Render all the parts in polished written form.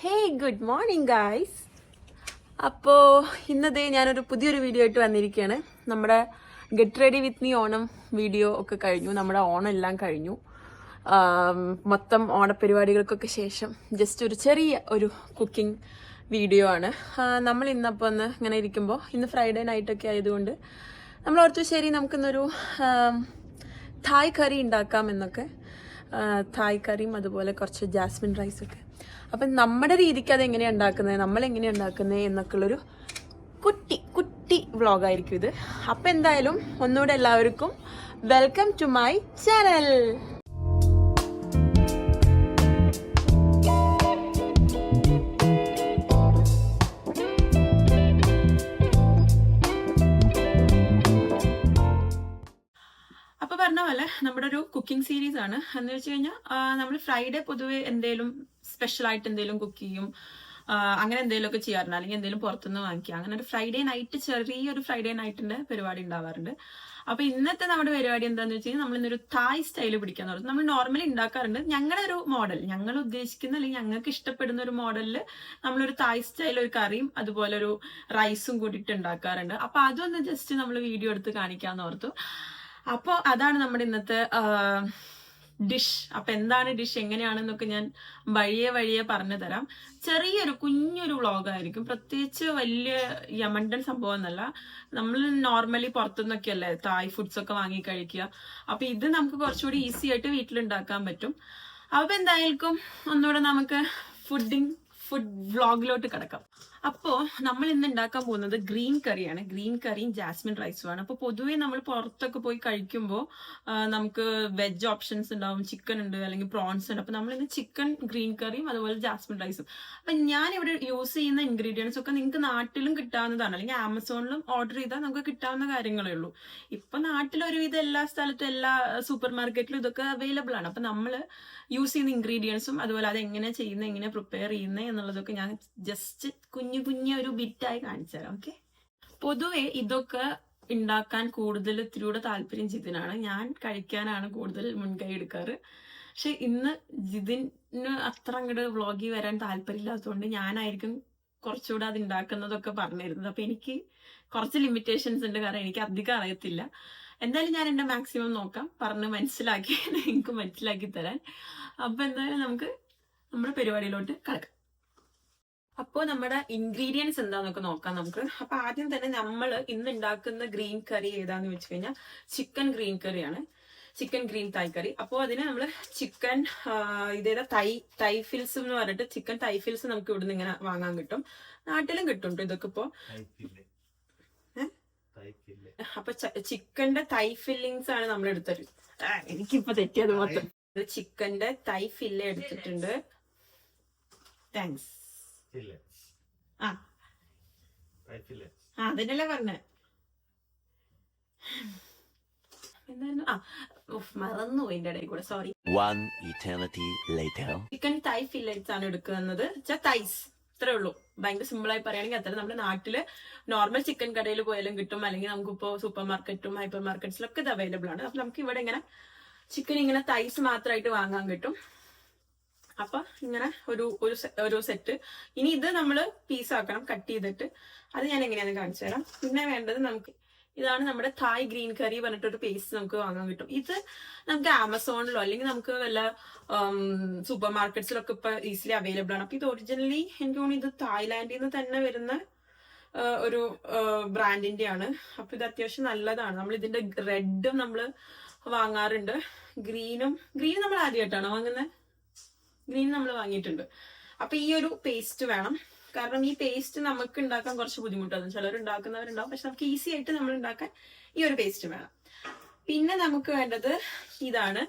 Hey good morning guys. അപ്പോൾ ഇന്നത്തെ ഞാനൊരു പുതിയൊരു വീഡിയോ ആയിട്ട് വന്നിരിക്കുകയാണ്. നമ്മുടെ get ready with me Onam video ഒക്കെ കഴിഞ്ഞു. നമ്മുടെ ഓണം എല്ലാം കഴിഞ്ഞു. മൊത്തം ഓണപരിപാടികൾക്കൊക്കെ ശേഷം ജസ്റ്റ് ഒരു ചെറിയ ഒരു കുക്കിംഗ് വീഡിയോ ആണ്. നമ്മൾ ഇന്നപ്പോൾ ഒന്ന് ഇങ്ങനെ ഇരിക്കുമ്പോൾ ഇന്ന് ഫ്രൈഡേ നൈറ്റൊക്കെ ആയതുകൊണ്ട് നമ്മൾ ഓർത്തു ശരി നമുക്കിന്നൊരു തായ് കറി ഉണ്ടാക്കാം എന്നൊക്കെ. തായ് കറിയും അതുപോലെ കുറച്ച് ജാസ്മിൻ റൈസൊക്കെ. അപ്പം നമ്മുടെ രീതിക്ക് അത് എങ്ങനെയാണ് ഉണ്ടാക്കുന്നത്, നമ്മളെങ്ങനെയാണ് ഉണ്ടാക്കുന്നത് എന്നൊക്കെയുള്ളൊരു കുട്ടി കുട്ടി വ്ളോഗായിരിക്കും ഇത്. അപ്പം എന്തായാലും ഒന്നുകൂടെ എല്ലാവർക്കും വെൽക്കം ടു മൈ ചാനൽ. അപ്പോൾ പറഞ്ഞ പോലെ നമ്മുടെ ഒരു കുക്കിംഗ് സീരീസ് ആണ്. എന്ന് വെച്ച് കഴിഞ്ഞാൽ നമ്മൾ ഫ്രൈഡേ പൊതുവെ എന്തെങ്കിലും സ്പെഷ്യൽ ആയിട്ട് എന്തെങ്കിലും കുക്ക് ചെയ്യും, അങ്ങനെ എന്തെങ്കിലും ഒക്കെ ചെയ്യാറുണ്ട്, അല്ലെങ്കിൽ എന്തെങ്കിലും പുറത്തുനിന്ന് വാങ്ങിക്കുക. അങ്ങനെ ഒരു ഫ്രൈഡേ നൈറ്റ്, ചെറിയൊരു ഫ്രൈഡേ നൈറ്റിന്റെ പരിപാടി ഉണ്ടാവാറുണ്ട്. അപ്പൊ ഇന്നത്തെ നമ്മുടെ പരിപാടി എന്താന്ന് വെച്ച് കഴിഞ്ഞാൽ നമ്മൾ ഇന്നൊരു തായ് സ്റ്റൈല് പിടിക്കാന്ന് പറഞ്ഞു. നമ്മൾ നോർമലി ഉണ്ടാക്കാറുണ്ട്. ഞങ്ങളുടെ ഒരു മോഡൽ, ഞങ്ങൾ ഉദ്ദേശിക്കുന്ന അല്ലെങ്കിൽ ഞങ്ങൾക്ക് ഇഷ്ടപ്പെടുന്ന ഒരു മോഡലിൽ നമ്മളൊരു തായ് സ്റ്റൈൽ ഒരു കറിയും അതുപോലെ ഒരു റൈസും കൂടിയിട്ട് ഉണ്ടാക്കാറുണ്ട്. അപ്പൊ അതൊന്ന് ജസ്റ്റ് നമ്മൾ വീഡിയോ എടുത്ത് കാണിക്കാന്ന് ഓർത്തു. അപ്പോൾ അതാണ് നമ്മുടെ ഇന്നത്തെ ഡിഷ്. അപ്പൊ എന്താണ് ഡിഷ്, എങ്ങനെയാണെന്നൊക്കെ ഞാൻ വഴിയെ പറഞ്ഞു തരാം. ചെറിയൊരു കുഞ്ഞൊരു വ്ളോഗായിരിക്കും. പ്രത്യേകിച്ച് വലിയ യമണ്ടൻ സംഭവം എന്നല്ല. നമ്മൾ നോർമലി പുറത്തുനിന്നൊക്കെ അല്ലേ തായ് ഫുഡ്സ് ഒക്കെ വാങ്ങി കഴിക്കുക. അപ്പൊ ഇത് നമുക്ക് കുറച്ചുകൂടി ഈസി ആയിട്ട് വീട്ടിലുണ്ടാക്കാൻ പറ്റും. അപ്പൊ എന്തായാലും ഒന്നുകൂടെ നമുക്ക് ഫുഡ് വ്ളോഗിലോട്ട് കിടക്കാം. അപ്പോ നമ്മൾ ഇന്ന് ഉണ്ടാക്കാൻ പോകുന്നത് ഗ്രീൻ കറിയാണ്. ഗ്രീൻ കറിയും ജാസ്മിൻ റൈസുമാണ്. അപ്പൊ പൊതുവേ നമ്മൾ പുറത്തൊക്കെ പോയി കഴിക്കുമ്പോൾ നമുക്ക് വെജ് ഓപ്ഷൻസ് ഉണ്ടാവും, ചിക്കൻ ഉണ്ട് അല്ലെങ്കിൽ പ്രോൺസ് ഉണ്ട്. അപ്പൊ നമ്മൾ ഇന്ന് ചിക്കൻ ഗ്രീൻ കറിയും അതുപോലെ ജാസ്മിൻ റൈസും. അപ്പൊ ഞാൻ ഇവിടെ യൂസ് ചെയ്യുന്ന ഇൻഗ്രീഡിയൻസ് ഒക്കെ നിങ്ങൾക്ക് നാട്ടിലും കിട്ടാവുന്നതാണ്, അല്ലെങ്കിൽ ആമസോണിലും ഓർഡർ ചെയ്താൽ നമുക്ക് കിട്ടാവുന്ന കാര്യങ്ങളേ ഉള്ളൂ. ഇപ്പൊ നാട്ടിൽ ഒരുവിധം എല്ലാ സ്ഥലത്തും എല്ലാ സൂപ്പർ മാർക്കറ്റിലും ഇതൊക്കെ അവൈലബിൾ ആണ്. അപ്പൊ നമ്മൾ യൂസ് ചെയ്യുന്ന ഇൻഗ്രീഡിയൻസും അതുപോലെ അത് എങ്ങനെ ചെയ്യുന്നത്, എങ്ങനെ പ്രിപ്പയർ ചെയ്യുന്നത് എന്നുള്ളതൊക്കെ ഞാൻ ജസ്റ്റ് കുഞ്ഞു ഒരു ബിറ്റായി കാണിച്ചു തരാം. ഓക്കെ. പൊതുവെ ഇതൊക്കെ ഉണ്ടാക്കാൻ കൂടുതൽ ഇത്തിരിയൂടെ താല്പര്യം ജിതിനാണ്. ഞാൻ കഴിക്കാനാണ് കൂടുതൽ മുൻകൈ എടുക്കാറ്. പക്ഷെ ഇന്ന് ജിതിന് അത്ര അങ്ങോട്ട് വ്ളോഗിൽ വരാൻ താല്പര്യമില്ലാത്തതുകൊണ്ട് ഞാനായിരിക്കും കുറച്ചുകൂടെ അത് ഉണ്ടാക്കുന്നതൊക്കെ പറഞ്ഞിരുന്നത്. അപ്പൊ എനിക്ക് കുറച്ച് ലിമിറ്റേഷൻസ് ഉണ്ട്, കാരണം എനിക്ക് അധികം അറിയത്തില്ല. എന്തായാലും ഞാൻ എന്റെ മാക്സിമം നോക്കാം പറഞ്ഞ് മനസ്സിലാക്കി നിങ്ങൾക്ക് മനസ്സിലാക്കി തരാൻ. അപ്പൊ എന്തായാലും നമുക്ക് നമ്മുടെ പരിപാടിയിലോട്ട് കിടക്കാം. അപ്പോൾ നമ്മുടെ ഇൻഗ്രീഡിയൻസ് എന്താന്നൊക്കെ നോക്കാം നമുക്ക്. അപ്പൊ ആദ്യം തന്നെ നമ്മൾ ഇന്ന് ഉണ്ടാക്കുന്ന ഗ്രീൻ കറി ഏതാന്ന് വെച്ച് കഴിഞ്ഞാൽ ചിക്കൻ ഗ്രീൻ കറിയാണ്, ചിക്കൻ ഗ്രീൻ തായ് കറി. അപ്പോൾ അതിന് നമ്മൾ ചിക്കൻ ഇതേതാ തൈ ഫിൽസ് എന്ന് പറഞ്ഞിട്ട് ചിക്കൻ തൈ ഫിൽസ് നമുക്ക് ഇവിടുന്ന് ഇങ്ങനെ വാങ്ങാൻ കിട്ടും. നാട്ടിലും കിട്ടും ഇതൊക്കെ. ഇപ്പോ അപ്പൊ ചിക്കന്റെ തൈ ഫില്ലിങ്സ് ആണ് നമ്മൾ എടുത്തത്. എനിക്കിപ്പോ തെറ്റിയത് മൊത്തം. ചിക്കന്റെ തൈ ഫില്ല എടുത്തിട്ടുണ്ട്. താങ്ക്സ്. അതിനല്ലേ പറഞ്ഞേ. എന്തായിരുന്നു? മറന്നുപോയി എന്റെ ഇടയിൽ കൂടെ, സോറി. ചിക്കൻ തൈ ഫില്ലറ്റ്സ് ആണ് എടുക്കുന്നത്. തൈസ്, ഇത്രേ ഉള്ളൂ. ഭയങ്കര സിമ്പിൾ ആയി പറയുകയാണെങ്കിൽ അത്ര. നമ്മുടെ നാട്ടില് നോർമൽ ചിക്കൻ കടയിൽ പോയാലും കിട്ടും, അല്ലെങ്കിൽ നമുക്കിപ്പോ സൂപ്പർ മാർക്കറ്റും ഹൈപ്പർ മാർക്കറ്റ്സിലൊക്കെ ഇത് അവൈലബിൾ ആണ്. അപ്പൊ നമുക്ക് ഇവിടെ ഇങ്ങനെ ചിക്കൻ ഇങ്ങനെ തൈസ് മാത്രമായിട്ട് വാങ്ങാൻ കിട്ടും. അപ്പൊ ഇങ്ങനെ ഒരു സെറ്റ്. ഇനി ഇത് നമ്മൾ പീസാക്കണം, കട്ട് ചെയ്തിട്ട്. അത് ഞാൻ എങ്ങനെയാണെന്ന് കാണിച്ചു തരാം. പിന്നെ വേണ്ടത് നമുക്ക് ഇതാണ് നമ്മുടെ തായ് ഗ്രീൻ കറി പറഞ്ഞിട്ടൊരു പേസ്റ്റ് നമുക്ക് വാങ്ങാൻ കിട്ടും. ഇത് നമുക്ക് ആമസോണിലോ അല്ലെങ്കിൽ നമുക്ക് വല്ല സൂപ്പർ മാർക്കറ്റ്സിലൊക്കെ ഇപ്പൊ ഈസിലി അവൈലബിൾ ആണ്. അപ്പൊ ഇത് ഒറിജിനലി എനിക്ക് തോന്നുന്നു ഇത് തായ്ലാൻഡിൽ നിന്ന് തന്നെ വരുന്ന ഒരു ബ്രാൻഡിന്റെ ആണ്. അപ്പൊ ഇത് അത്യാവശ്യം നല്ലതാണ്. നമ്മൾ ഇതിന്റെ റെഡും നമ്മൾ വാങ്ങാറുണ്ട്, ഗ്രീനും നമ്മൾ ആദ്യമായിട്ടാണ് വാങ്ങുന്നത്. ഗ്രീൻ നമ്മൾ വാങ്ങിയിട്ടുണ്ട്. അപ്പൊ ഈ ഒരു പേസ്റ്റ് വേണം, കാരണം ഈ പേസ്റ്റ് നമുക്ക് ഉണ്ടാക്കാൻ കുറച്ച് ബുദ്ധിമുട്ടാണ്. ചിലർ ഉണ്ടാക്കുന്നവരുണ്ടാവും, പക്ഷെ നമുക്ക് ഈസി ആയിട്ട് നമ്മൾ ഉണ്ടാക്കാൻ ഈ ഒരു പേസ്റ്റ് വേണം. പിന്നെ നമുക്ക് വേണ്ടത് ഇതാണ്.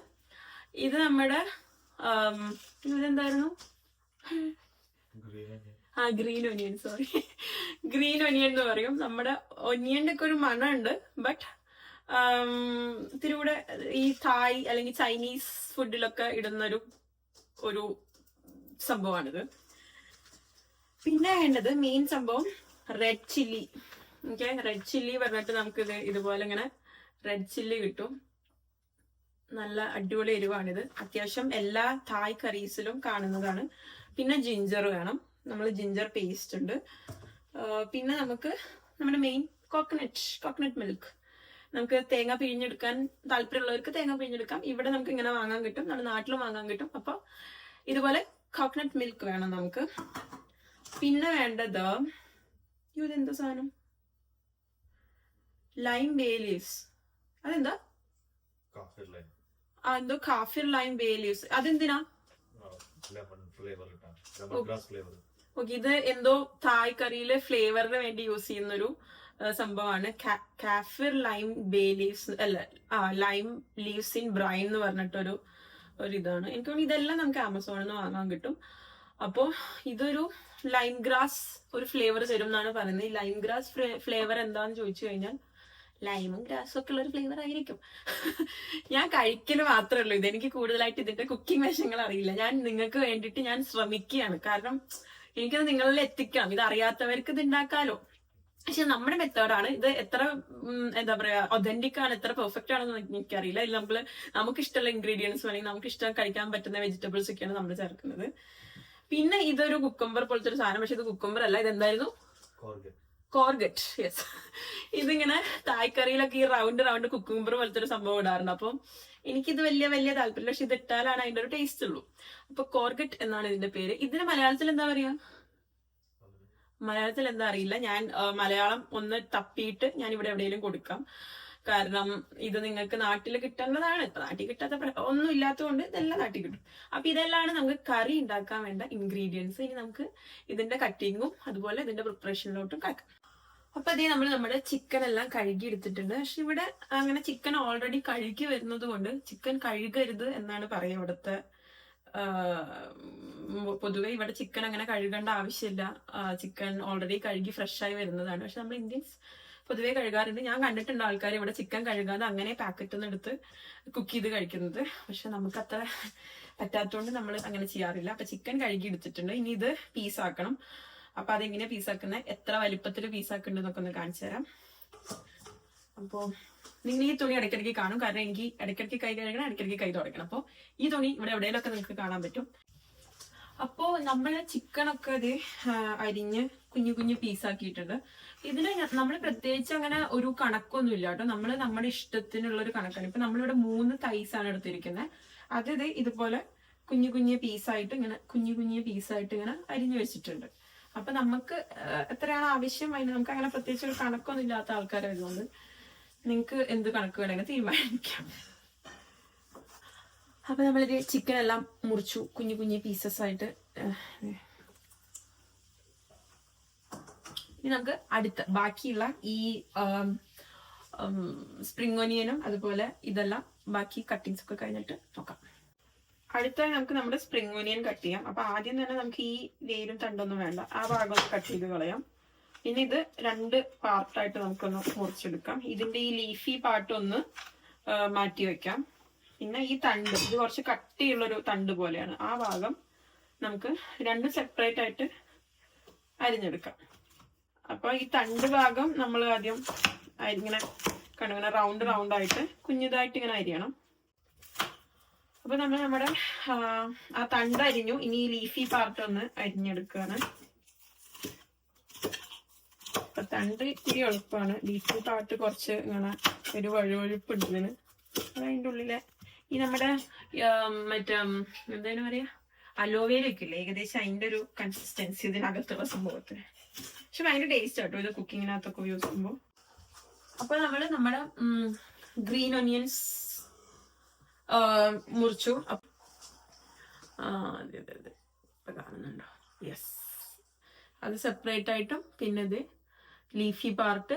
ഇത് നമ്മുടെ ഇതെന്തായിരുന്നു? Green onion, sorry, green onion എന്ന് പറയും. നമ്മുടെ ഒനിയന്റെ ഒക്കെ ഒരു മണമുണ്ട്, ബട്ട് ഇത്തിരി കൂടെ ഈ തായ് അല്ലെങ്കിൽ ചൈനീസ് ഫുഡിലൊക്കെ ഇടുന്നൊരു സംഭവമാണിത്. പിന്നെ വേണ്ടത് മെയിൻ സംഭവം red chilli. Okay, red chilli പറഞ്ഞിട്ട് നമുക്ക് ഇതുപോലെ ഇങ്ങനെ റെഡ് ചില്ലി കിട്ടും. നല്ല അടിപൊളി എരിവാണിത്. അത്യാവശ്യം എല്ലാ തായ് കറീസിലും കാണുന്നതാണ്. പിന്നെ ജിഞ്ചർ വേണം, നമ്മൾ ജിഞ്ചർ പേസ്റ്റ് ഉണ്ട്. പിന്നെ നമുക്ക് നമ്മുടെ മെയിൻ കോക്കനട്ട് മിൽക്ക്. നമുക്ക് തേങ്ങ പിഴിഞ്ഞെടുക്കാൻ താല്പര്യമുള്ളവർക്ക് തേങ്ങ പിഴിഞ്ഞെടുക്കാം. ഇവിടെ നമുക്ക് ഇങ്ങനെ വാങ്ങാൻ കിട്ടും, നമ്മുടെ നാട്ടിലും വാങ്ങാൻ കിട്ടും. അപ്പോൾ ഇതുപോലെ കോക്കനട്ട് മിൽക്ക് വേണം നമുക്ക്. പിന്നെ വേണ്ടത് ഇതെന്താ സാധനം, ലൈം ബേ ലീവ്സ്. അതെന്താ? എന്തോ കാഫിർ ലൈം ബേ ലീവ്സ്. അതെന്തിനാ? ഓക്കെ, ഇത് എന്തോ തായ് കറിയിലെ ഫ്ലേവറിന് വേണ്ടി യൂസ് ചെയ്യുന്നൊരു സംഭവമാണ്. കാഫിർ ലൈം ബേ ലീവ്സ്, അല്ല ലൈം ലീവ്സ് ഇൻ ബ്രൈൻ എന്ന് പറഞ്ഞിട്ടൊരു ഇതാണ്. എനിക്ക് തോന്നുന്നു ഇതെല്ലാം നമുക്ക് ആമസോണിൽ നിന്ന് വാങ്ങാൻ കിട്ടും. അപ്പോൾ ഇതൊരു ലൈം ഗ്രാസ് ഒരു ഫ്ലേവർ തരും എന്നാണ് പറയുന്നത്. ഈ ലൈം ഗ്രാസ് ഫ്ലേവർ എന്താന്ന് ചോദിച്ചു കഴിഞ്ഞാൽ ലൈമും ഗ്രാസും ഒക്കെ ഉള്ള ഒരു ഫ്ലേവർ ആയിരിക്കും. ഞാൻ കഴിക്കല് മാത്രമേ ഉള്ളൂ. ഇതെനിക്ക് കൂടുതലായിട്ട് ഇതിന്റെ കുക്കിംഗ് വശങ്ങൾ അറിയില്ല. ഞാൻ നിങ്ങൾക്ക് വേണ്ടിയിട്ട് ഞാൻ ശ്രമിക്കുകയാണ്. കാരണം എനിക്കത് നിങ്ങളിൽ എത്തിക്കണം. ഇത് അറിയാത്തവർക്ക് ഇത് ഉണ്ടാക്കാലോ. പക്ഷെ നമ്മുടെ മെത്തേഡാണ് ഇത്. എത്ര എന്താ പറയാ ഒതന്റിക് ആണ്, എത്ര പെർഫെക്റ്റ് ആണെന്ന് എനിക്കറിയില്ല. ഇതിൽ നമുക്ക് ഇഷ്ടമുള്ള ഇൻഗ്രീഡിയൻസ് വേണമെങ്കിൽ നമുക്ക് ഇഷ്ടം കഴിക്കാൻ പറ്റുന്ന വെജിറ്റബിൾസ് ഒക്കെയാണ് നമ്മൾ ചേർക്കുന്നത്. പിന്നെ ഇതൊരു കുക്കുംബർ പോലത്തെ ഒരു സാധനം. പക്ഷെ ഇത് കുക്കുംബർ അല്ല, ഇതെന്തായിരുന്നു? കോർഗറ്റ്. യെസ്, ഇതിങ്ങനെ തായ്ക്കറിയിലൊക്കെ ഈ റൗണ്ട് കുക്കുംബർ പോലത്തെ ഒരു സംഭവം ഇടാറുണ്ട്. അപ്പം എനിക്കിത് വലിയ താല്പര്യം. പക്ഷെ ഇത് ഇട്ടാലാണ് അതിന്റെ ഒരു ടേസ്റ്റ് ഉള്ളൂ. അപ്പൊ കോർഗറ്റ് എന്നാണ് ഇതിന്റെ പേര്. ഇതിന് മലയാളത്തിൽ എന്താ പറയാ? മലയാളത്തിൽ എന്താ അറിയില്ല. ഞാൻ മലയാളം ഒന്ന് തപ്പിയിട്ട് ഞാൻ ഇവിടെ എവിടെയെങ്കിലും കൊടുക്കാം. കാരണം ഇത് നിങ്ങൾക്ക് നാട്ടിൽ കിട്ടേണ്ടതാണ്. ഇപ്പൊ നാട്ടിൽ കിട്ടാത്ത ഒന്നും ഇല്ലാത്തതുകൊണ്ട് ഇതെല്ലാം നാട്ടിൽ കിട്ടും. അപ്പൊ ഇതെല്ലാം നമുക്ക് കറി ഉണ്ടാക്കാൻ വേണ്ട ഇൻഗ്രീഡിയൻസ്. ഇനി നമുക്ക് ഇതിന്റെ കട്ടിങ്ങും അതുപോലെ ഇതിന്റെ പ്രിപ്പറേഷനിലോട്ടും കിടക്കാം. അപ്പൊ അതേ നമ്മൾ നമ്മുടെ ചിക്കൻ എല്ലാം കഴുകി എടുത്തിട്ടുണ്ട്. പക്ഷെ ഇവിടെ അങ്ങനെ ചിക്കൻ ഓൾറെഡി കഴുകി വരുന്നത് കൊണ്ട് ചിക്കൻ കഴുകരുത് എന്നാണ് പറയുക ഇവിടുത്തെ. പൊതുവെ ഇവിടെ ചിക്കൻ അങ്ങനെ കഴുകേണ്ട ആവശ്യമില്ല. ചിക്കൻ ഓൾറെഡി കഴുകി ഫ്രഷ് ആയി വരുന്നതാണ്. പക്ഷെ നമ്മൾ ഇന്ത്യൻസ് പൊതുവെ കഴുകാറുണ്ട്. ഞാൻ കണ്ടിട്ടുണ്ട് ആൾക്കാർ ഇവിടെ ചിക്കൻ കഴുകാതെ അങ്ങനെ പാക്കറ്റിൽ നിന്ന് എടുത്ത് കുക്ക് ചെയ്ത് കഴിക്കുന്നത്. പക്ഷെ നമുക്ക് അത്ര പറ്റാത്തതുകൊണ്ട് നമ്മൾ അങ്ങനെ ചെയ്യാറില്ല. അപ്പൊ ചിക്കൻ കഴുകി എടുത്തിട്ടുണ്ട്. ഇനി ഇത് പീസാക്കണം. അപ്പൊ അതെങ്ങനെ പീസാക്കുന്നത്, എത്ര വലിപ്പത്തിൽ പീസാക്കുന്നുണ്ടെന്നൊക്കെ ഒന്ന് കാണിച്ചു തരാം. അപ്പോ നിങ്ങൾ ഈ തുണി ഇടയ്ക്കിടയ്ക്ക് കാണും. കാരണം എനിക്ക് ഇടയ്ക്കിടയ്ക്ക് കൈ കഴുകണം, ഇടയ്ക്കിടയ്ക്ക് കൈ തുടയ്ക്കണം. അപ്പോൾ ഈ തുണി ഇവിടെ എവിടെയെങ്കിലൊക്കെ നിങ്ങൾക്ക് കാണാൻ പറ്റും. അപ്പോൾ നമ്മൾ ചിക്കനൊക്കെ അത് അരിഞ്ഞ് കുഞ്ഞു പീസാക്കിയിട്ടുണ്ട്. ഇതിന് നമ്മൾ പ്രത്യേകിച്ച് അങ്ങനെ ഒരു കണക്കൊന്നും ഇല്ല കേട്ടോ. നമ്മൾ നമ്മുടെ ഇഷ്ടത്തിനുള്ള ഒരു കണക്കാണ്. ഇപ്പൊ നമ്മളിവിടെ 3 തൈസാണ് എടുത്തിരിക്കുന്നത്. അത് ഇതുപോലെ കുഞ്ഞു പീസായിട്ട് ഇങ്ങനെ അരിഞ്ഞു വെച്ചിട്ടുണ്ട്. അപ്പൊ നമുക്ക് എത്രയാണ് ആവശ്യം അതിന് നമുക്ക് അങ്ങനെ പ്രത്യേകിച്ച് ഒരു കണക്കൊന്നും ഇല്ലാത്ത ആൾക്കാരായതുകൊണ്ട് നിങ്ങൾക്ക് എന്ത് കണക്ക് വേണമെങ്കിൽ തീരുമാനിക്കാം. അപ്പൊ നമ്മളിത് ചിക്കൻ എല്ലാം മുറിച്ചു കുഞ്ഞു പീസസ് ആയിട്ട്. ഇനി നമുക്ക് അടുത്ത ബാക്കിയുള്ള ഈ സ്പ്രിംഗ് ഒനിയനും അതുപോലെ ഇതെല്ലാം ബാക്കി കട്ടിങ്സ് ഒക്കെ കഴിഞ്ഞിട്ട് നോക്കാം. അടുത്തായി നമുക്ക് നമ്മുടെ സ്പ്രിംഗ് ഒനിയൻ കട്ട് ചെയ്യാം. അപ്പൊ ആദ്യം തന്നെ നമുക്ക് ഈ വേരും തണ്ടൊന്നും വേണ്ട, ആ ഭാഗം കട്ട് ചെയ്ത് കളയാം. പിന്നെ ഇത് 2 പാർട്ടായിട്ട് നമുക്കൊന്ന് മുറിച്ചെടുക്കാം. ഇതിന്റെ ഈ ലീഫി പാർട്ട് ഒന്ന് മാറ്റി വെക്കാം. പിന്നെ ഈ തണ്ട്, ഇത് കുറച്ച് കട്ടിയുള്ളൊരു തണ്ട് പോലെയാണ്. ആ ഭാഗം നമുക്ക് 2 സെപ്പറേറ്റ് ആയിട്ട് അരിഞ്ഞെടുക്കാം. അപ്പൊ ഈ തണ്ട് ഭാഗം നമ്മൾ ആദ്യം ഇങ്ങനെ കണ്ടിങ്ങനെ റൗണ്ട് ആയിട്ട് കുഞ്ഞിതായിട്ട് ഇങ്ങനെ അരിയണം. അപ്പൊ നമ്മൾ നമ്മുടെ ആ തണ്ട് അരിഞ്ഞു. ഇനി ഈ ലീഫി പാർട്ട് ഒന്ന് അരിഞ്ഞെടുക്കുകയാണ്. അപ്പൊ തണ്ട് ഇത്തിരി എളുപ്പമാണ്. ലീഫി പാർട്ട് കുറച്ച് ഇങ്ങനെ ഒരു വഴുവഴുപ്പുണ്ട് ഇതിന്. അതിൻ്റെ ഉള്ളിലെ ഈ നമ്മുടെ മറ്റേ എന്തായാലും പറയാ അലോവേര ഒക്കെ ഇല്ലേ, ഏകദേശം അതിന്റെ ഒരു കൺസിസ്റ്റൻസി ഇതിനകത്തുള്ള സംഭവത്തിന്. പക്ഷെ ഭയങ്കര ടേസ്റ്റ് ആട്ടോ ഇത് കുക്കിങ്ങിനകത്തൊക്കെ യൂസ് ചെയ്യുമ്പോൾ. അപ്പൊ നമ്മള് നമ്മുടെ ഗ്രീൻ ഒനിയൻസ് മുറിച്ചു. കാണുന്നുണ്ടോ? യെസ്, അത് സെപ്പറേറ്റ് ആയിട്ടും പിന്നെ ഇത് ലീഫി പാർട്ട്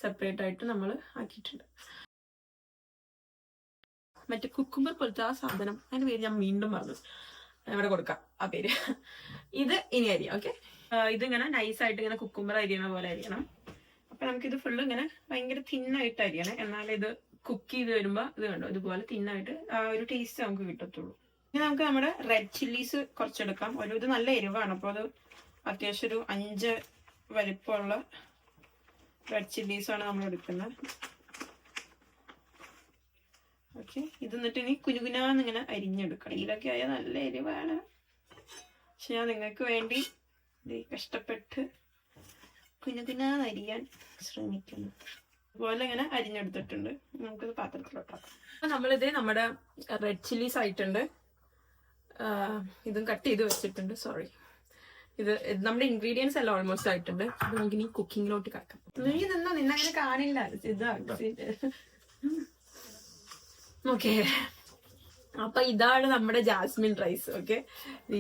സെപ്പറേറ്റ് ആയിട്ടും നമ്മൾ ആക്കിയിട്ടുണ്ട്. മറ്റേ കുക്കുംബർ പോലത്തെ ആ സാധനം, അതിന്റെ പേര് ഞാൻ വീണ്ടും പറഞ്ഞു, ഇവിടെ കൊടുക്കാം ആ പേര്. ഇത് ഇനി അരിയാം. ഓക്കെ, ഇതിങ്ങനെ നൈസായിട്ട് ഇങ്ങനെ കുക്കുംബർ അരിയണ പോലെ അരിയണം. അപ്പൊ നമുക്കിത് ഫുള്ള് ഇങ്ങനെ ഭയങ്കര തിന്നായിട്ട് അരിയണം. എന്നാലും ഇത് കുക്ക് ചെയ്ത് വരുമ്പോ ഇത് കണ്ടോ ഇതുപോലെ തിന്നായിട്ട് ആ ഒരു ടേസ്റ്റ് നമുക്ക് കിട്ടത്തുള്ളൂ. ഇനി നമുക്ക് നമ്മുടെ റെഡ് ചില്ലീസ് കുറച്ചെടുക്കാം. ഇത് നല്ല എരിവാണ്. അപ്പോൾ അത് അത്യാവശ്യം ഒരു 5 വലിപ്പമുള്ള റെഡ് ചില്ലീസാണ് നമ്മൾ എടുക്കുന്നത്. ഓക്കെ, ഇത് എന്നിട്ട് ഇനി കുനുകുനാന്നിങ്ങനെ അരിഞ്ഞെടുക്കണം. ഇതിലൊക്കെ ആയാൽ നല്ല എരിവാണ്. പക്ഷെ ഞാൻ നിങ്ങൾക്ക് വേണ്ടി കഷ്ടപ്പെട്ട് കുഞ്ഞുകുഞ്ഞാന്ന് അരിയാൻ ശ്രമിക്കുന്നു. അതുപോലെ ഇങ്ങനെ അരിഞ്ഞെടുത്തിട്ടുണ്ട്. നമുക്കിത് പാത്രത്തിലോട്ടാക്കാം. അപ്പൊ നമ്മളിത് നമ്മുടെ റെഡ് ചില്ലീസ് ആയിട്ടുണ്ട്. ഇതും കട്ട് ചെയ്ത് വെച്ചിട്ടുണ്ട്. സോറി, ഇത് നമ്മുടെ ഇൻഗ്രീഡിയൻസ് എല്ലാം ഓൾമോസ്റ്റ് ആയിട്ടുണ്ട്. അപ്പൊ നമുക്ക് ഇനി കുക്കിങ്ങിലോട്ട് കിടക്കാം. നീ നിന്നോ, നിന്നങ്ങനെ കാണില്ല. ഓക്കെ, അപ്പൊ ഇതാണ് നമ്മുടെ ജാസ്മിൻ റൈസ്. ഓക്കെ,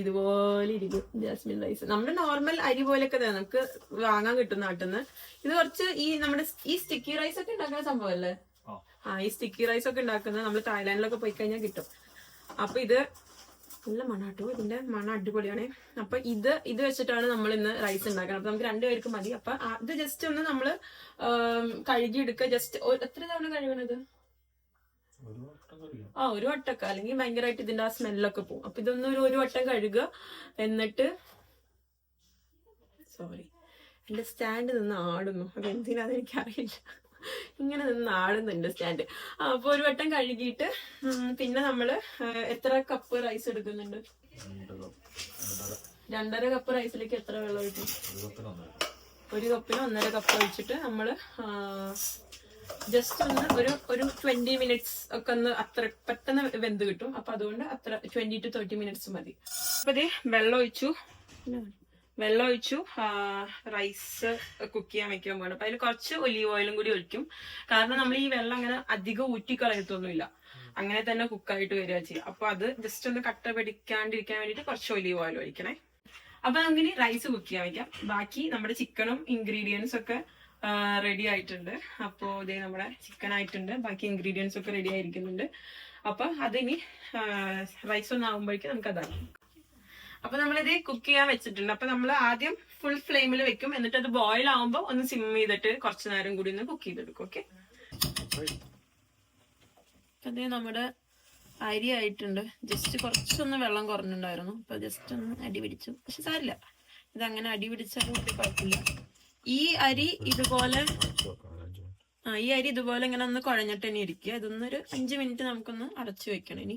ഇതുപോലെ ഇരിക്കും ജാസ്മിൻ റൈസ്. നമ്മുടെ നോർമൽ അരി പോലെയൊക്കെ തന്നെ നമുക്ക് വാങ്ങാൻ കിട്ടും നാട്ടിൽ നിന്ന്. ഇത് കുറച്ച് നമ്മുടെ ഈ സ്റ്റിക്കി റൈസ് ഒക്കെ ഉണ്ടാക്കുന്ന സംഭവമല്ലേ? ഈ സ്റ്റിക്കി റൈസ് ഒക്കെ ഉണ്ടാക്കുന്നത് നമ്മൾ തായ്ലാൻഡിലൊക്കെ പോയി കഴിഞ്ഞാൽ കിട്ടും. അപ്പൊ ഇത് നല്ല മണാട്ടോ, ഇതിന്റെ മണം അടിപൊളിയാണ്. അപ്പൊ ഇത് വെച്ചിട്ടാണ് നമ്മൾ ഇന്ന് റൈസ് ഉണ്ടാക്കുന്നത്. അപ്പൊ നമുക്ക് രണ്ടുപേർക്ക് മതി. അപ്പൊ അത് ജസ്റ്റ് ഒന്ന് നമ്മള് കഴുകിയെടുക്കുക. ജസ്റ്റ് എത്ര തവണ കഴുകണത്? ഒരു വട്ടമൊക്കെ, അല്ലെങ്കിൽ ഭയങ്കരമായിട്ട് ഇതിന്റെ ആ സ്മെല്ലൊക്കെ പോകും. അപ്പൊ ഇതൊന്ന് ഒരു വട്ടം കഴുകുക. എന്നിട്ട് സോറി, എന്റെ സ്റ്റാൻഡ് നിന്ന് ആടുന്നു. അത് എന്തിനാന്ന് എനിക്കറിയില്ല, ഇങ്ങനെ നിന്ന് ആടുന്നുണ്ട് സ്റ്റാൻഡ്. അപ്പൊ ഒരു വട്ടം കഴുകിയിട്ട് പിന്നെ നമ്മള് എത്ര കപ്പ് റൈസ് എടുക്കുന്നുണ്ട്? 2.5 കപ്പ് റൈസിലേക്ക് എത്ര വെള്ളം ഒഴിക്കും? 1 കപ്പിന് 1.5 കപ്പ് ഒഴിച്ചിട്ട് നമ്മള് ജസ്റ്റ് ഒന്ന് ഒരു 20 മിനിറ്റ്സ് ഒക്കെ ഒന്ന് അത്ര പെട്ടെന്ന് വെന്ത് കിട്ടും. അപ്പൊ അതുകൊണ്ട് അത്ര 20 to 30 മിനിറ്റ്സ് മതി. അപ്പൊ ഇത് വെള്ളം ഒഴിച്ചു റൈസ് കുക്ക് ചെയ്യാൻ വെക്കാൻ പോകണം. അപ്പൊ അതിൽ കുറച്ച് ഒലീവ് ഓയിലും കൂടി ഒഴിക്കും. കാരണം നമ്മൾ ഈ വെള്ളം അങ്ങനെ അധികം ഊറ്റിക്കളയത്തൊന്നുമില്ല, അങ്ങനെ തന്നെ കുക്കായിട്ട് വരിക ചെയ്യുക. അപ്പൊ അത് ജസ്റ്റ് ഒന്ന് കട്ട പിടിക്കാണ്ടിരിക്കാൻ വേണ്ടിട്ട് കുറച്ച് ഒലീവ് ഓയിൽ ഒഴിക്കണേ. അപ്പൊ നമുക്കിനി റൈസ് കുക്ക് ചെയ്യാൻ വെക്കാം. ബാക്കി നമ്മുടെ ചിക്കനും ഇൻഗ്രീഡിയൻസ് ഒക്കെ റെഡി ആയിട്ടുണ്ട്. അപ്പോ ഇതേ നമ്മുടെ ചിക്കൻ ആയിട്ടുണ്ട്, ബാക്കി ഇൻഗ്രീഡിയൻസ് ഒക്കെ റെഡി ആയിരിക്കുന്നുണ്ട്. അപ്പൊ അതിനി റൈസ് ഒന്ന് ആകുമ്പോഴേക്കും നമുക്ക് അതാക്കാം. അപ്പൊ നമ്മളിത് കുക്ക് ചെയ്യാൻ വെച്ചിട്ടുണ്ട്. അപ്പൊ നമ്മൾ ആദ്യം ഫുൾ ഫ്ലെയിമിൽ വെക്കും. എന്നിട്ട് അത് ബോയിൽ ആവുമ്പോൾ ഒന്ന് സിം ചെയ്തിട്ട് കുറച്ചു നേരം കൂടി ഒന്ന് കുക്ക് ചെയ്തെടുക്കും. ഓക്കെ, അതേ നമ്മുടെ അരി ആയിട്ടുണ്ട്. ജസ്റ്റ് കുറച്ചൊന്ന് വെള്ളം കുറഞ്ഞിട്ടുണ്ടായിരുന്നു. അപ്പൊ ജസ്റ്റ് ഒന്ന് അടി പിടിച്ചു. പക്ഷെ സാരില്ല, ഇതങ്ങനെ അടി പിടിച്ചാലും കുഴപ്പമില്ല. ഈ അരി ഇതുപോലെ ഇങ്ങനെ ഒന്ന് കുഴഞ്ഞിട്ട് തന്നെ ഇരിക്കുക. ഇതൊന്നൊരു 5 മിനിറ്റ് നമുക്കൊന്ന് അടച്ചു വെക്കണം ഇനി.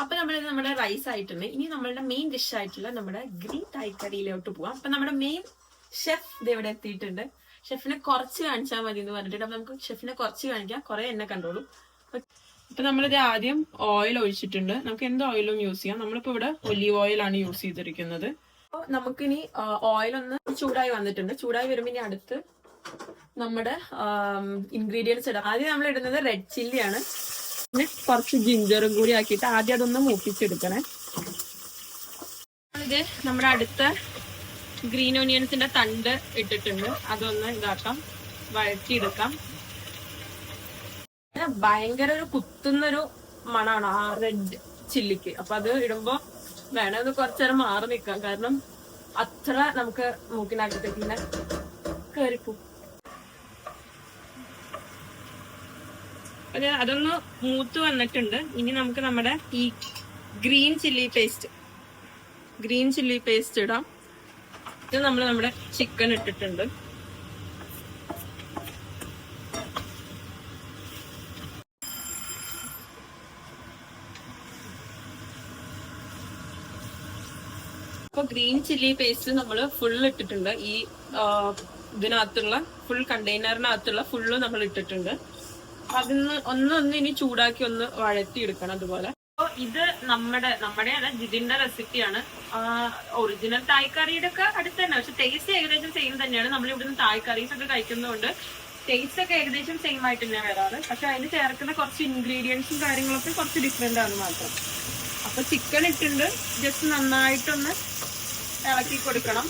അപ്പൊ നമ്മുടെ റൈസ് ആയിട്ടുണ്ട്. ഇനി നമ്മളുടെ മെയിൻ ഡിഷ് ആയിട്ടുള്ള നമ്മുടെ ഗ്രീൻ തായ് കറിയിലോട്ട് പോവാം. അപ്പൊ നമ്മുടെ മെയിൻ ഷെഫ് ഇത് ഇവിടെ എത്തിയിട്ടുണ്ട്. ഷെഫിനെ കുറച്ച് കാണിച്ചാൽ മതി എന്ന് പറഞ്ഞിട്ട് അപ്പൊ നമുക്ക് ഷെഫിനെ കുറച്ച് കാണിക്കാം, കുറെ എന്നെ കണ്ടോളൂ. അപ്പൊ നമ്മളിത് ആദ്യം ഓയിൽ ഒഴിച്ചിട്ടുണ്ട്. നമുക്ക് എന്ത് ഓയിലും യൂസ് ചെയ്യാം. നമ്മളിപ്പോ ഇവിടെ ഒലീവ് ഓയിൽ ആണ് യൂസ് ചെയ്തിരിക്കുന്നത്. അപ്പൊ നമുക്കിനി ഓയിൽ ഒന്ന് ചൂടായി വന്നിട്ടുണ്ട്. ചൂടായി വരുമ്പോ ഇനി അടുത്ത് നമ്മുടെ ഇൻഗ്രീഡിയൻസ് ഇടാം. ആദ്യം നമ്മൾ ഇടുന്നത് റെഡ് ചില്ലിയാണ്. പിന്നെ കുറച്ച് ജിഞ്ചറും കൂടി ആക്കിയിട്ട് ആദ്യം അതൊന്ന് മൂപ്പിച്ചെടുക്കണേ. ഇത് നമ്മുടെ അടുത്ത ഗ്രീൻ ഓനിയൻസിന്റെ തണ്ട് ഇട്ടിട്ടുണ്ട്. അതൊന്ന് ഇതാക്കാം, വഴറ്റിയെടുക്കാം. ഭയങ്കര ഒരു കുത്തുന്നൊരു മണാണ് ആ റെഡ് ചില്ലിക്ക്. അപ്പൊ അത് ഇടുമ്പോ വേണമെന്ന് കുറച്ചേരം മാറി നിൽക്കാം, കാരണം അത്ര നമുക്ക് മൂക്കിനകത്തേക്ക് ഇങ്ങനെ കയറിപ്പോ. അതൊന്ന് മൂത്ത് വന്നിട്ടുണ്ട്. ഇനി നമുക്ക് നമ്മുടെ ഈ ഗ്രീൻ ചില്ലി പേസ്റ്റ് ഇടാം. ഇത് നമ്മുടെ ചിക്കൻ ഇട്ടിട്ടുണ്ട്. അപ്പൊ ഗ്രീൻ ചില്ലി പേസ്റ്റ് നമ്മൾ ഫുൾ ഇട്ടിട്ടുണ്ട്. ഈ ഇതിനകത്തുള്ള ഫുൾ കണ്ടെയ്നറിനകത്തുള്ള ഫുള്ള് നമ്മൾ ഇട്ടിട്ടുണ്ട്. അതിന്ന് ഒന്ന് ഇനി ചൂടാക്കി ഒന്ന് വഴറ്റി എടുക്കണം അതുപോലെ. അപ്പൊ ഇത് നമ്മുടെ അല്ല, ജിതിന്റെ റെസിപ്പിയാണ്. ഒറിജിനൽ തായ് കറിയുടെ ഒക്കെ അടുത്ത് തന്നെ, പക്ഷെ ടേസ്റ്റ് ഏകദേശം സെയിം തന്നെയാണ്. നമ്മൾ ഇവിടുന്ന് തായ് കറീസ് ഒക്കെ കഴിക്കുന്നതുകൊണ്ട് ടേസ്റ്റ് ഒക്കെ ഏകദേശം സെയിം ആയിട്ട് തന്നെ വരാറ്. പക്ഷെ അതിന് ചേർക്കുന്ന കുറച്ച് ഇൻഗ്രീഡിയൻസും കാര്യങ്ങളൊക്കെ കുറച്ച് ഡിഫറെന്റ് ആണ് മാത്രം. അപ്പൊ ചിക്കൻ ഇട്ടുണ്ട്, ജസ്റ്റ് നന്നായിട്ടൊന്ന് ഇളക്കി കൊടുക്കണം.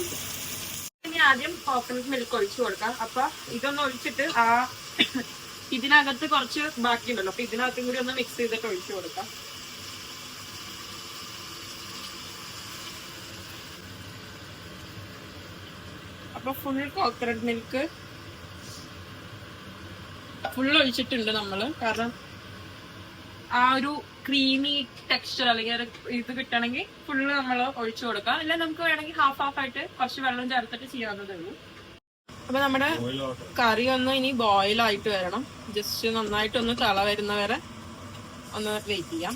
ഇനി ആദ്യം കോക്കനട്ട് മിൽക്ക് ഒഴിച്ചു കൊടുക്കാം. അപ്പൊ ഇതൊന്ന് ഒഴിച്ചിട്ട് ഇതിനകത്ത് കുറച്ച് ബാക്കിയുണ്ടല്ലോ, അപ്പൊ ഇതിനകത്തും കൂടി ഒന്ന് മിക്സ് ചെയ്തിട്ട് ഒഴിച്ചു കൊടുക്കാം. അപ്പൊ ഫുൾ കോക്കനട്ട് മിൽക്ക് ഫുൾ ഒഴിച്ചിട്ടുണ്ട് നമ്മള്. കാരണം ആ ഒരു ക്രീമി ടെക്സ്ചർ അല്ലെങ്കിൽ ഇത് കിട്ടണമെങ്കിൽ ഫുള്ള് നമ്മൾ ഒഴിച്ചു കൊടുക്കാം. അല്ല നമുക്ക് വേണമെങ്കിൽ ഹാഫ് ആയിട്ട് കുറച്ച് വെള്ളം ചേർത്തിട്ട് ചെയ്യാവുന്നതേ ഉള്ളൂ. അപ്പൊ നമ്മുടെ കറി ഒന്ന് ഇനി ബോയിൽ ആയിട്ട് വരണം. ജസ്റ്റ് നന്നായിട്ടൊന്ന് തള വരുന്ന വരെ ഒന്ന് വെയിറ്റ് ചെയ്യാം.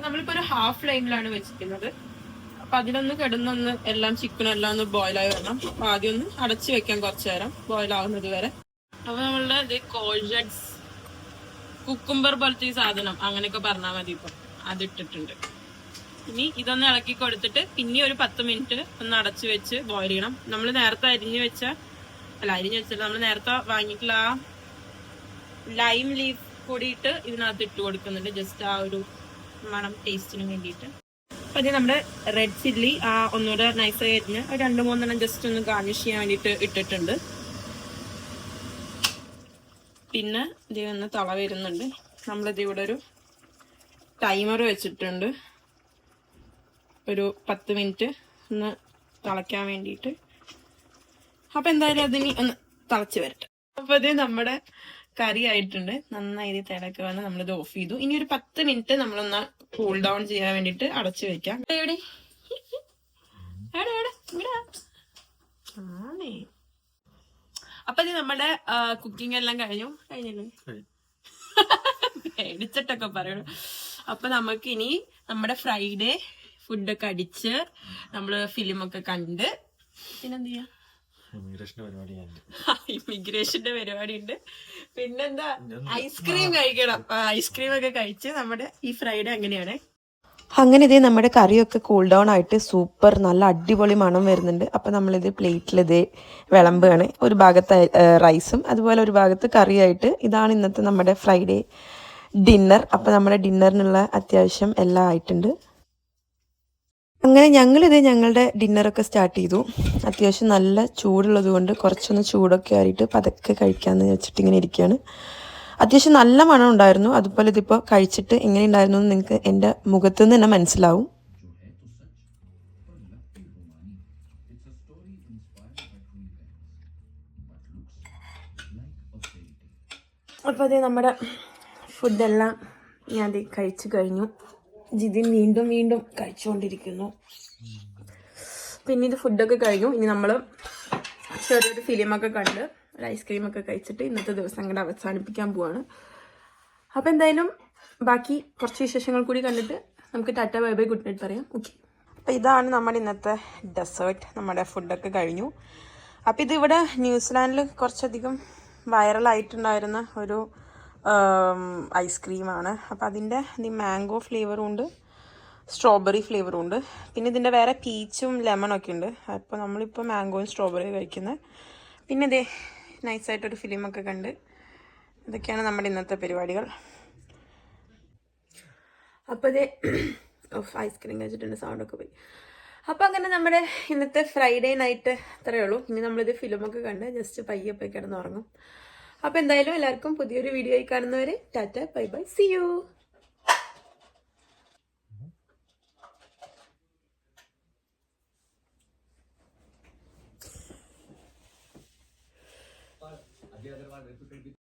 നമ്മളിപ്പോ ഒരു ഹാഫ് ഫ്ലെയിമിലാണ് വെച്ചിരിക്കുന്നത്. അപ്പൊ അതിലൊന്ന് കിടന്നൊന്ന് എല്ലാം ചിക്കനും എല്ലാം ഒന്ന് ബോയിലായി വരണം. അപ്പൊ ആദ്യം ഒന്ന് അടച്ചു വെക്കാം കുറച്ചു നേരം ബോയിൽ ആവുന്നത് വരെ. അപ്പൊ നമ്മളുടെ ഇത് കോൾജറ്റ്സ് കുക്കുംബർ പോലത്തെ ഈ സാധനം അങ്ങനെയൊക്കെ പറഞ്ഞാൽ മതി. ഇപ്പൊ അതിട്ടിട്ടുണ്ട്. ഇനി ഇതൊന്ന് ഇളക്കി കൊടുത്തിട്ട് പിന്നെ ഒരു 10 മിനിറ്റ് ഒന്ന് അടച്ചു വെച്ച് ബോയിൽ ചെയ്യണം. നമ്മൾ നേരത്തെ അരിഞ്ഞു വെച്ചിട്ട് നമ്മൾ നേരത്തെ വാങ്ങിയിട്ടുള്ള ആ ലൈം ലീഫ് കൂടിയിട്ട് ഇതിനകത്ത് ഇട്ട് കൊടുക്കുന്നുണ്ട്, ജസ്റ്റ് ആ ഒരു മണം ടേസ്റ്റിന് വേണ്ടിയിട്ട്. അപ്പൊ ഇത് നമ്മുടെ റെഡ് ചില്ലി ഒന്നുകൂടെ നൈസായി അരിഞ്ഞ് 2-3 ജസ്റ്റ് ഒന്ന് ഗാർണിഷ് ചെയ്യാൻ വേണ്ടിയിട്ട് ഇട്ടിട്ടുണ്ട്. പിന്നെ ഇത് ഒന്ന് തള വരുന്നുണ്ട്. നമ്മളിത് ഇവിടെ ഒരു ടൈമർ വെച്ചിട്ടുണ്ട്, ഒരു 10 മിനിറ്റ് ഒന്ന് തിളയ്ക്കാൻ വേണ്ടിയിട്ട്. അപ്പൊ എന്തായാലും അതിന് ഒന്ന് തിളച്ച് വരട്ടെ. അപ്പൊ ഇത് നമ്മുടെ കറി ആയിട്ടുണ്ട്, നന്നായി തിളക്ക് വന്ന് നമ്മളിത് ഓഫ് ചെയ്തു. ഇനി ഒരു 10 മിനിറ്റ് നമ്മളൊന്ന് കൂൾ ഡൗൺ ചെയ്യാൻ വേണ്ടിയിട്ട് അടച്ചു വെക്കാം. അപ്പൊ ഇത് നമ്മുടെ കുക്കിംഗ് എല്ലാം കഴിഞ്ഞില്ലേ പേടിച്ചിട്ടൊക്കെ പറയണു. അപ്പൊ നമുക്ക് ഇനി നമ്മുടെ ഫ്രൈഡേ ഫുഡൊക്കെ അടിച്ച് നമ്മള് ഫിലിമൊക്കെ കണ്ട് പിന്നെന്ത് ചെയ്യാ, ഇമിഗ്രേഷന്റെ പരിപാടി ഉണ്ട്. പിന്നെന്താ, ഐസ്ക്രീം കഴിക്കണം. ഐസ്ക്രീം ഒക്കെ കഴിച്ച് നമ്മുടെ ഈ ഫ്രൈഡേ അങ്ങനെയാണ്. അങ്ങനെ ഇതേ നമ്മുടെ കറിയൊക്കെ കൂൾ ഡൗൺ ആയിട്ട് സൂപ്പർ നല്ല അടിപൊളി മണം വരുന്നുണ്ട്. അപ്പം നമ്മളിത് പ്ലേറ്റിലിതേ വിളമ്പുകയാണ്. ഒരു ഭാഗത്ത് റൈസും അതുപോലെ ഒരു ഭാഗത്ത് കറിയായിട്ട്. ഇതാണ് ഇന്നത്തെ നമ്മുടെ ഫ്രൈഡേ ഡിന്നർ. അപ്പം നമ്മുടെ ഡിന്നറിനുള്ള അത്യാവശ്യം എല്ലാം ആയിട്ടുണ്ട്. അങ്ങനെ ഞങ്ങളുടെ ഡിന്നറൊക്കെ സ്റ്റാർട്ട് ചെയ്തു. അത്യാവശ്യം നല്ല ചൂടുള്ളത് കൊണ്ട് കുറച്ചൊന്ന് ചൂടൊക്കെ ആയിട്ട് പതുക്കെ കഴിക്കാമെന്ന് വെച്ചിട്ട് ഇങ്ങനെ ഇരിക്കുകയാണ്. അത്യാവശ്യം നല്ല മണം ഉണ്ടായിരുന്നു. അതുപോലെ ഇതിപ്പോൾ കഴിച്ചിട്ട് എങ്ങനെ ഉണ്ടായിരുന്നു എന്ന് നിങ്ങൾക്ക് എൻ്റെ മുഖത്തു നിന്ന് തന്നെ മനസ്സിലാവും. അപ്പോൾ അതേ നമ്മുടെ ഫുഡെല്ലാം ഞാൻ കഴിച്ചു കഴിഞ്ഞു. ജിതിൻ വീണ്ടും വീണ്ടും കഴിച്ചുകൊണ്ടിരിക്കുന്നു. പിന്നെ ഇത് ഫുഡൊക്കെ കഴിഞ്ഞു. ഇനി നമ്മൾ ചെറിയൊരു ഫിലിമൊക്കെ കണ്ട് ഒരു ഐസ്ക്രീമൊക്കെ കഴിച്ചിട്ട് ഇന്നത്തെ ദിവസം അങ്ങോട്ട് അവസാനിപ്പിക്കാൻ പോവാണ്. അപ്പോൾ എന്തായാലും ബാക്കി കുറച്ച് വിശേഷങ്ങൾ കൂടി കണ്ടിട്ട് നമുക്ക് Tata bye bye good night പറയാം. ഓക്കെ, അപ്പോൾ ഇതാണ് നമ്മുടെ ഇന്നത്തെ ഡെസേർട്ട്. നമ്മുടെ ഫുഡൊക്കെ കഴിഞ്ഞു. അപ്പോൾ ഇതിവിടെ ന്യൂസിലാൻഡിൽ കുറച്ചധികം വൈറലായിട്ടുണ്ടായിരുന്ന ഒരു ഐസ്ക്രീമാണ്. അപ്പോൾ അതിൻ്റെ മാംഗോ ഫ്ലേവറും ഉണ്ട്, സ്ട്രോബെറി ഫ്ലേവറും ഉണ്ട്. പിന്നെ ഇതിൻ്റെ വേറെ പീച്ചും ലെമണൊക്കെ ഉണ്ട്. അപ്പോൾ നമ്മളിപ്പോൾ മാംഗോയും സ്ട്രോബെറിയും കഴിക്കുന്നത്. പിന്നെ ഇതേ നൈസായിട്ടൊരു ഫിലിമൊക്കെ കണ്ട് ഇതൊക്കെയാണ് നമ്മുടെ ഇന്നത്തെ പരിപാടികൾ. അപ്പോൾ ഇതേ ഐസ്ക്രീം കഴിച്ചിട്ടുണ്ട്, സൗണ്ടൊക്കെ പോയി. അപ്പോൾ അങ്ങനെ നമ്മുടെ ഇന്നത്തെ ഫ്രൈഡേ നൈറ്റ് അത്രയേ ഉള്ളൂ. ഇനി നമ്മളിത് ഫിലിമൊക്കെ കണ്ട് ജസ്റ്റ് പയ്യെ കിടന്നുറങ്ങും. അപ്പോൾ എന്തായാലും എല്ലാവർക്കും പുതിയൊരു വീഡിയോ ആയി കാണുന്നവരെ tata bye bye, see you. अभी अगर